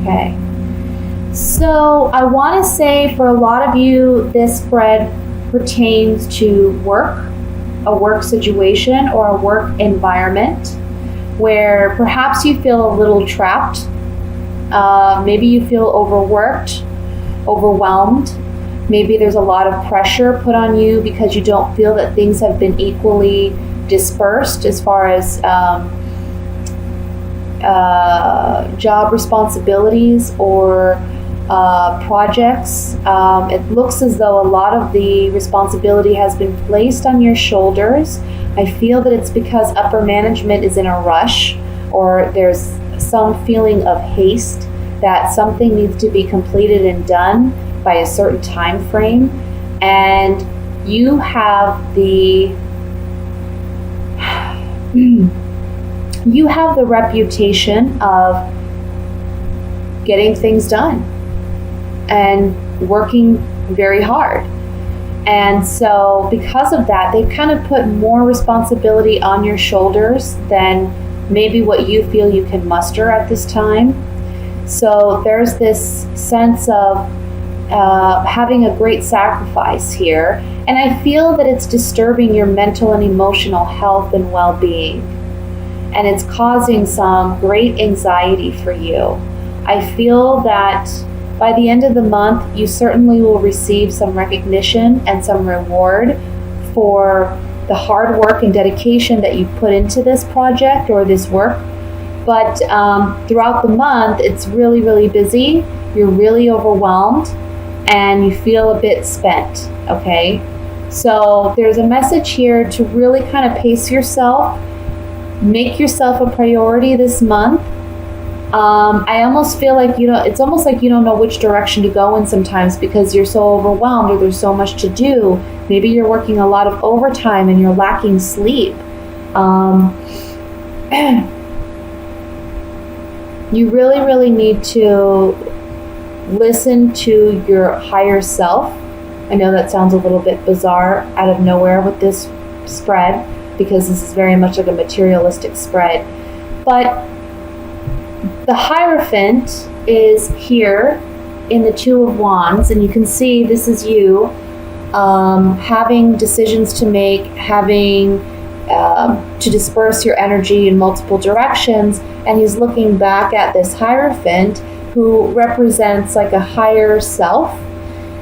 Okay. So I want to say for a lot of you, this spread pertains to work, a work situation or a work environment where perhaps you feel a little trapped. Maybe you feel overworked, overwhelmed. Maybe there's a lot of pressure put on you because you don't feel that things have been equally dispersed as far as job responsibilities or projects. It looks as though a lot of the responsibility has been placed on your shoulders. I feel that it's because upper management is in a rush, or there's some feeling of haste that something needs to be completed and done by a certain time frame, and you have the reputation of getting things done and working very hard. And so because of that, they've kind of put more responsibility on your shoulders than maybe what you feel you can muster at this time. So there's this sense of having a great sacrifice here. And I feel that it's disturbing your mental and emotional health and well-being. And it's causing some great anxiety for you. I feel that by the end of the month, you certainly will receive some recognition and some reward for the hard work and dedication that you put into this project or this work. But throughout the month, it's really, really busy. You're really overwhelmed and you feel a bit spent, okay? So there's a message here to really kind of pace yourself, make yourself a priority this month. I almost feel like, it's almost like you don't know which direction to go in sometimes because you're so overwhelmed or there's so much to do. Maybe you're working a lot of overtime and you're lacking sleep. You really, really need to listen to your higher self. I know that sounds a little bit bizarre out of nowhere with this spread because this is very much like a materialistic spread. But the Hierophant is here in the Two of Wands, and you can see this is you having decisions to make, having to disperse your energy in multiple directions, and he's looking back at this Hierophant who represents like a higher self.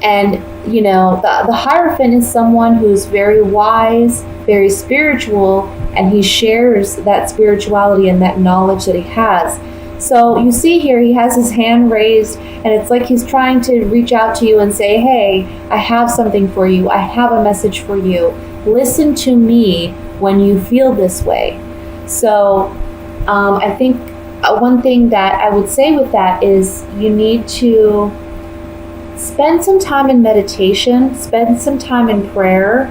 And the Hierophant is someone who's very wise, very spiritual, and he shares that spirituality and that knowledge that he has. So you see here, he has his hand raised, and it's like he's trying to reach out to you and say, hey, I have something for you. I have a message for you. Listen to me when you feel this way. So I think one thing that I would say with that is you need to spend some time in meditation, spend some time in prayer,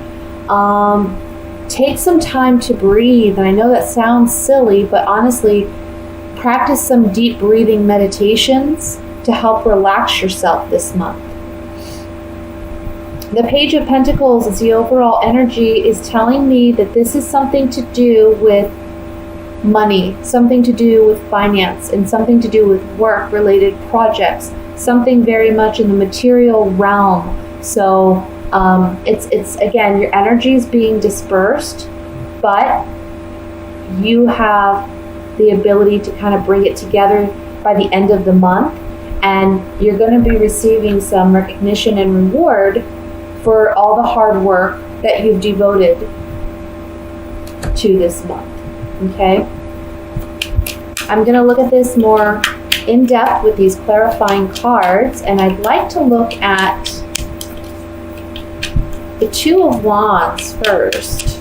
take some time to breathe. And I know that sounds silly, but honestly, practice some deep breathing meditations to help relax yourself this month. The Page of Pentacles is the overall energy is telling me that this is something to do with money, something to do with finance, and something to do with work-related projects, something very much in the material realm. So it's again, your energy is being dispersed, but you have the ability to kind of bring it together by the end of the month, and you're going to be receiving some recognition and reward for all the hard work that you've devoted to this month. Okay? I'm going to look at this more in depth with these clarifying cards, and I'd like to look at the Two of Wands first.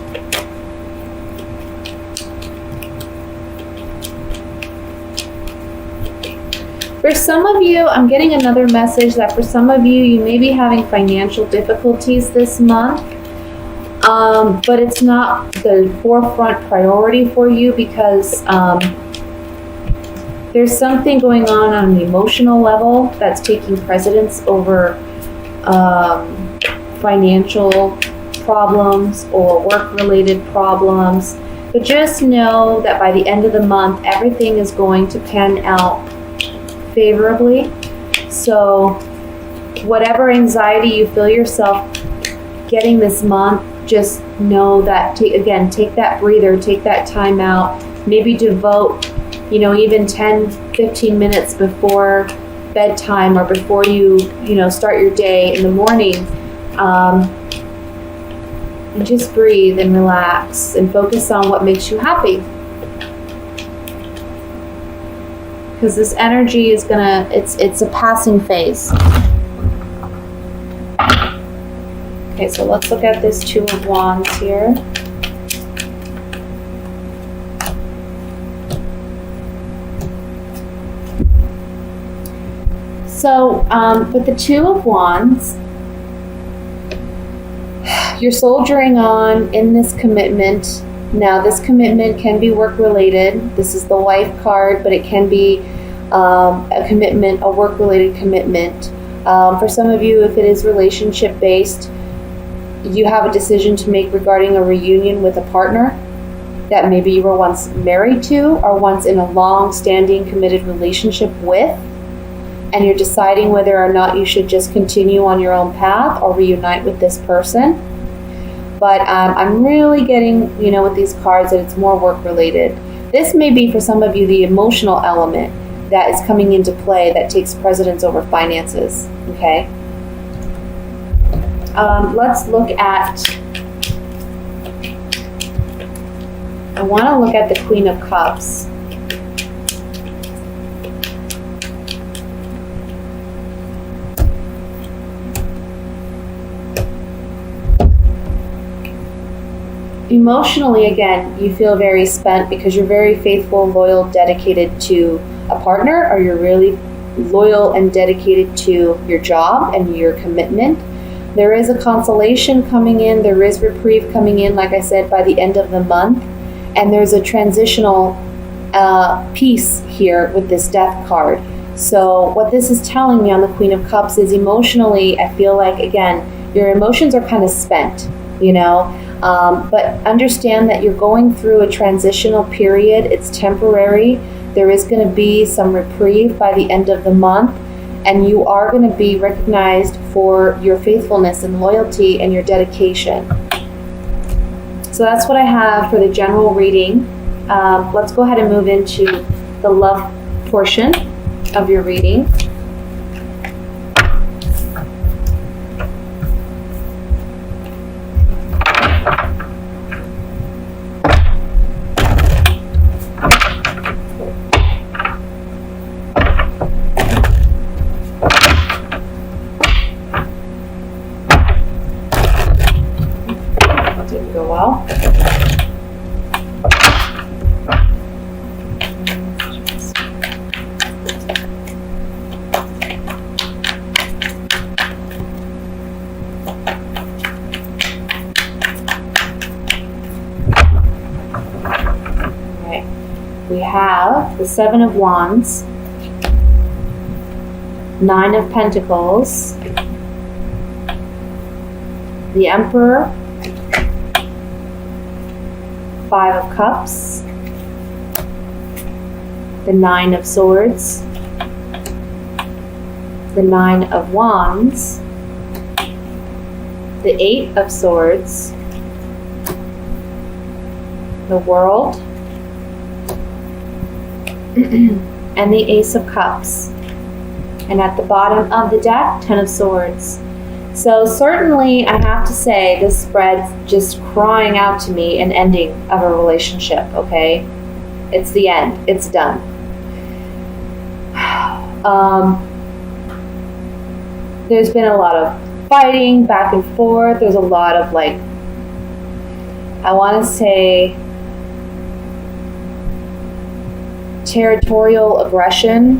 For some of you, I'm getting another message that for some of you, you may be having financial difficulties this month, but it's not the forefront priority for you because there's something going on an emotional level that's taking precedence over financial problems or work-related problems. But just know that by the end of the month, everything is going to pan out favorably. So whatever anxiety you feel yourself getting this month, just know that, take that breather, take that time out, maybe devote, even 10, 15 minutes before bedtime or before you start your day in the morning, and just breathe and relax and focus on what makes you happy. Because this energy is it's a passing phase. Okay, so let's look at this Two of Wands here. So, with the Two of Wands, you're soldiering on in this commitment. Now, this commitment can be work-related. This is the Wife card, but it can be a commitment, a work-related commitment. For some of you, if it is relationship-based, you have a decision to make regarding a reunion with a partner that maybe you were once married to or once in a long-standing committed relationship with, and you're deciding whether or not you should just continue on your own path or reunite with this person. But I'm really getting, with these cards that it's more work-related. This may be for some of you the emotional element that is coming into play that takes precedence over finances, okay? Let's look at, I want to look at the Queen of Cups. Emotionally, again, you feel very spent because you're very faithful, loyal, dedicated to a partner, or you're really loyal and dedicated to your job and your commitment. There is a consolation coming in. There is reprieve coming in, like I said, by the end of the month. And there's a transitional piece here with this Death card. So what this is telling me on the Queen of Cups is emotionally, I feel like, again, your emotions are kind of spent, but understand that you're going through a transitional period. It's temporary. There is going to be some reprieve by the end of the month, and you are going to be recognized for your faithfulness and loyalty and your dedication. So that's what I have for the general reading. Let's go ahead and move into the love portion of your reading. Didn't go well. Okay. We have the Seven of Wands, Nine of Pentacles, the Emperor, Five of Cups, the Nine of Swords, the Nine of Wands, the Eight of Swords, the World, and the Ace of Cups. And at the bottom of the deck, Ten of Swords. So certainly, I have to say, this spread's just crying out to me an ending of a relationship, okay? It's the end. It's done. There's been a lot of fighting back and forth. There's a lot of, I want to say, territorial aggression.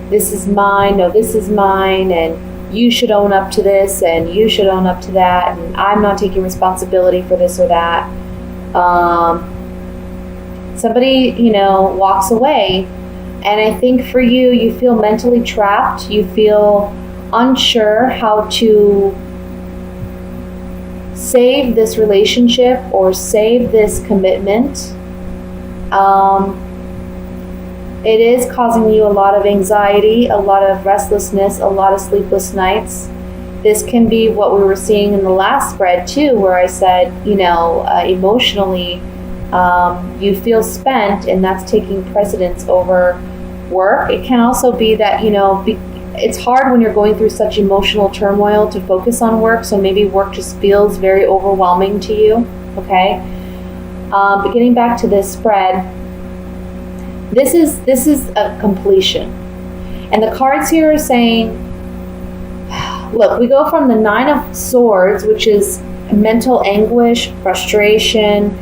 This is mine. No, this is mine. And you should own up to this, and you should own up to that, and I'm not taking responsibility for this or that. Somebody, walks away, and I think for you, you feel mentally trapped. You feel unsure how to save this relationship or save this commitment. It is causing you a lot of anxiety, a lot of restlessness, a lot of sleepless nights. This can be what we were seeing in the last spread too, where I said, emotionally, you feel spent, and that's taking precedence over work. It can also be that, it's hard when you're going through such emotional turmoil to focus on work, so maybe work just feels very overwhelming to you, okay? But getting back to this spread, this is a completion. And the cards here are saying, look, we go from the Nine of Swords, which is mental anguish, frustration,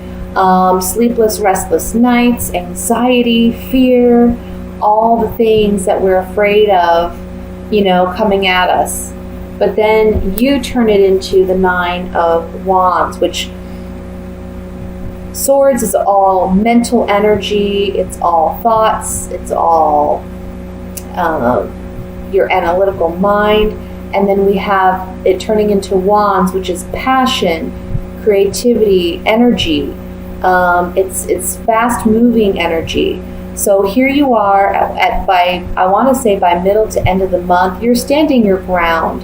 sleepless, restless nights, anxiety, fear, all the things that we're afraid of, coming at us. But then you turn it into the Nine of Wands, which Swords is all mental energy, it's all thoughts, it's all your analytical mind. And then we have it turning into Wands, which is passion, creativity, energy. It's fast-moving energy. So here you are by middle to end of the month, you're standing your ground,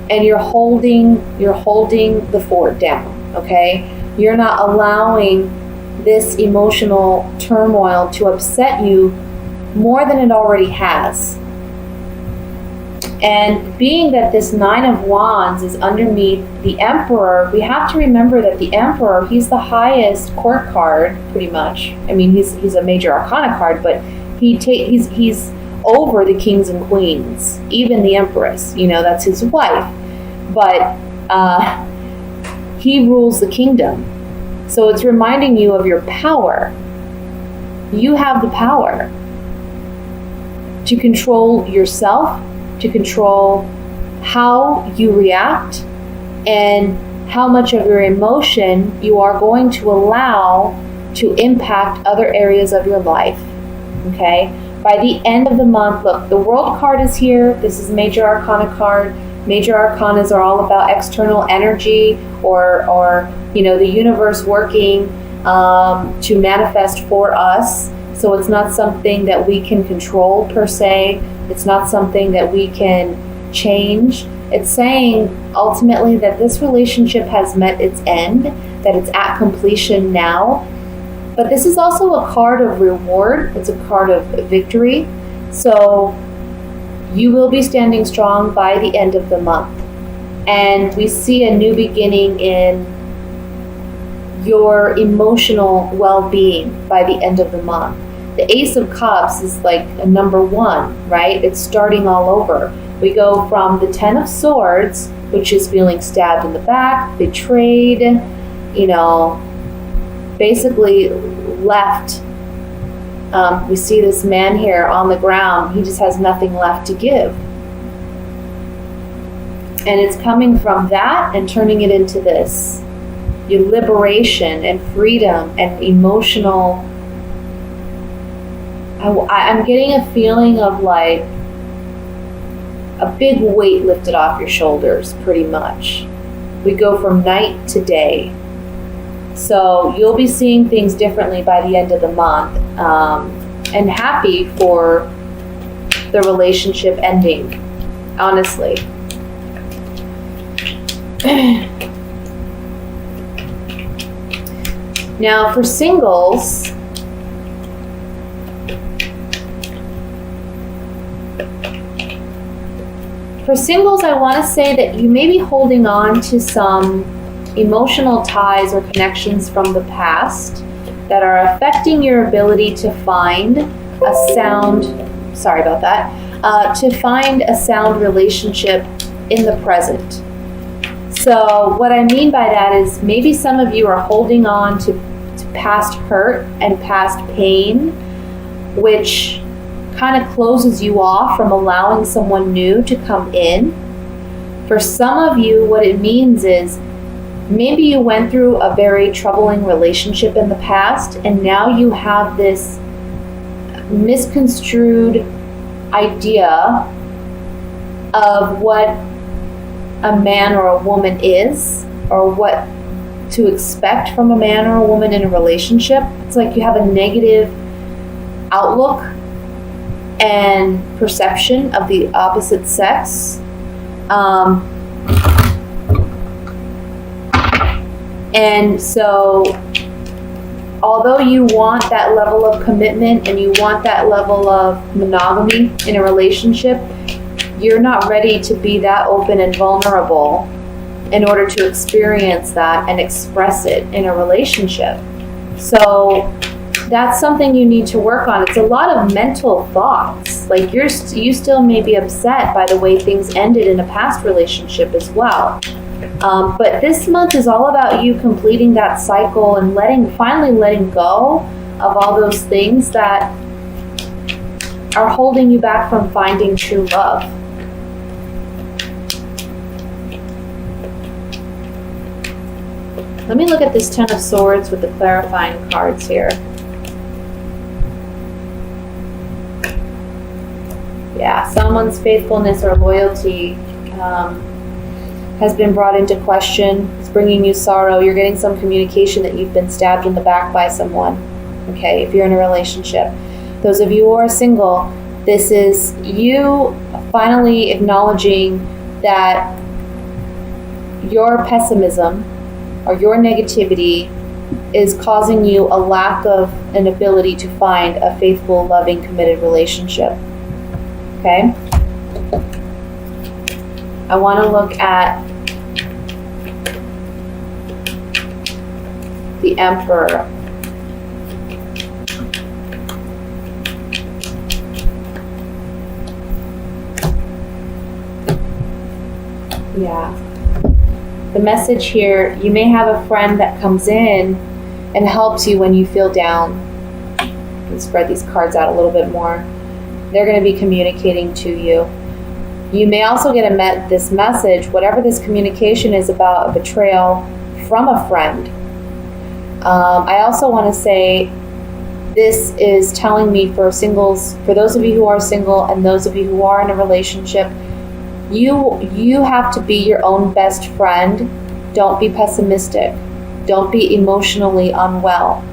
and you're holding the fort down. Okay, you're not allowing this emotional turmoil to upset you more than it already has. And being that this Nine of Wands is underneath the Emperor, we have to remember that the Emperor, he's the highest court card, pretty much. I mean, he's a major arcana card, but he's over the kings and queens, even the Empress. That's his wife. But he rules the kingdom. So it's reminding you of your power. You have the power to control yourself, to control how you react, and how much of your emotion you are going to allow to impact other areas of your life. Okay? By the end of the month, look, the World card is here. This is Major Arcana card. Major Arcanas are all about external energy or the universe working to manifest for us. So it's not something that we can control per se. It's not something that we can change. It's saying ultimately that this relationship has met its end, that it's at completion now. But this is also a card of reward. It's a card of victory. So you will be standing strong by the end of the month. And we see a new beginning in your emotional well-being by the end of the month. The Ace of Cups is like a number one, right? It's starting all over. We go from the Ten of Swords, which is feeling stabbed in the back, betrayed, basically left. We see this man here on the ground. He just has nothing left to give. And it's coming from that and turning it into this. Your liberation and freedom and emotional. I'm getting a feeling of like a big weight lifted off your shoulders, pretty much. We go from night to day. So you'll be seeing things differently by the end of the month, and happy for the relationship ending, honestly. Now for singles, I want to say that you may be holding on to some emotional ties or connections from the past that are affecting your ability to find a sound, to find a sound relationship in the present. So what I mean by that is maybe some of you are holding on to past hurt and past pain, which kind of closes you off from allowing someone new to come in. For some of you, what it means is maybe you went through a very troubling relationship in the past, and now you have this misconstrued idea of what a man or a woman is, or what to expect from a man or a woman in a relationship. It's like you have a negative outlook and perception of the opposite sex. And so, although you want that level of commitment and you want that level of monogamy in a relationship, you're not ready to be that open and vulnerable in order to experience that and express it in a relationship. So that's something you need to work on. It's a lot of mental thoughts. Like you still may be upset by the way things ended in a past relationship as well. But this month is all about you completing that cycle and finally letting go of all those things that are holding you back from finding true love. Let me look at this Ten of Swords with the clarifying cards here. Yeah, someone's faithfulness or loyalty has been brought into question. It's bringing you sorrow. You're getting some communication that you've been stabbed in the back by someone. Okay, if you're in a relationship. Those of you who are single, this is you finally acknowledging that your pessimism or your negativity is causing you a lack of an ability to find a faithful, loving, committed relationship. Okay? I want to look at the Emperor. Yeah. The message here, you may have a friend that comes in and helps you when you feel down. Let's spread these cards out a little bit more. They're going to be communicating to you. You may also get this message, whatever this communication is about, a betrayal from a friend. I also want to say this is telling me for singles, for those of you who are single and those of you who are in a relationship, you have to be your own best friend. Don't be pessimistic. Don't be emotionally unwell.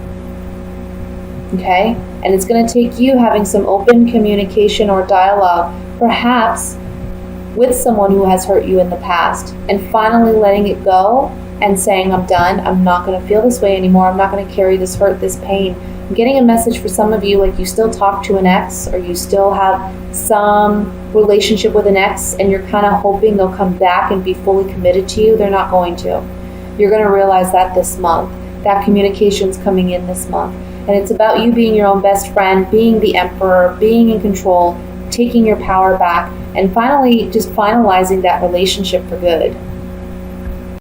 Okay? And it's going to take you having some open communication or dialogue, perhaps with someone who has hurt you in the past, and finally letting it go and saying, I'm done. I'm not going to feel this way anymore. I'm not going to carry this hurt, this pain. I'm getting a message for some of you, like you still talk to an ex, or you still have some relationship with an ex, and you're kind of hoping they'll come back and be fully committed to you. They're not going to. You're going to realize that this month. That communication's coming in this month. And it's about you being your own best friend, being the emperor, being in control, taking your power back, and finally just finalizing that relationship for good.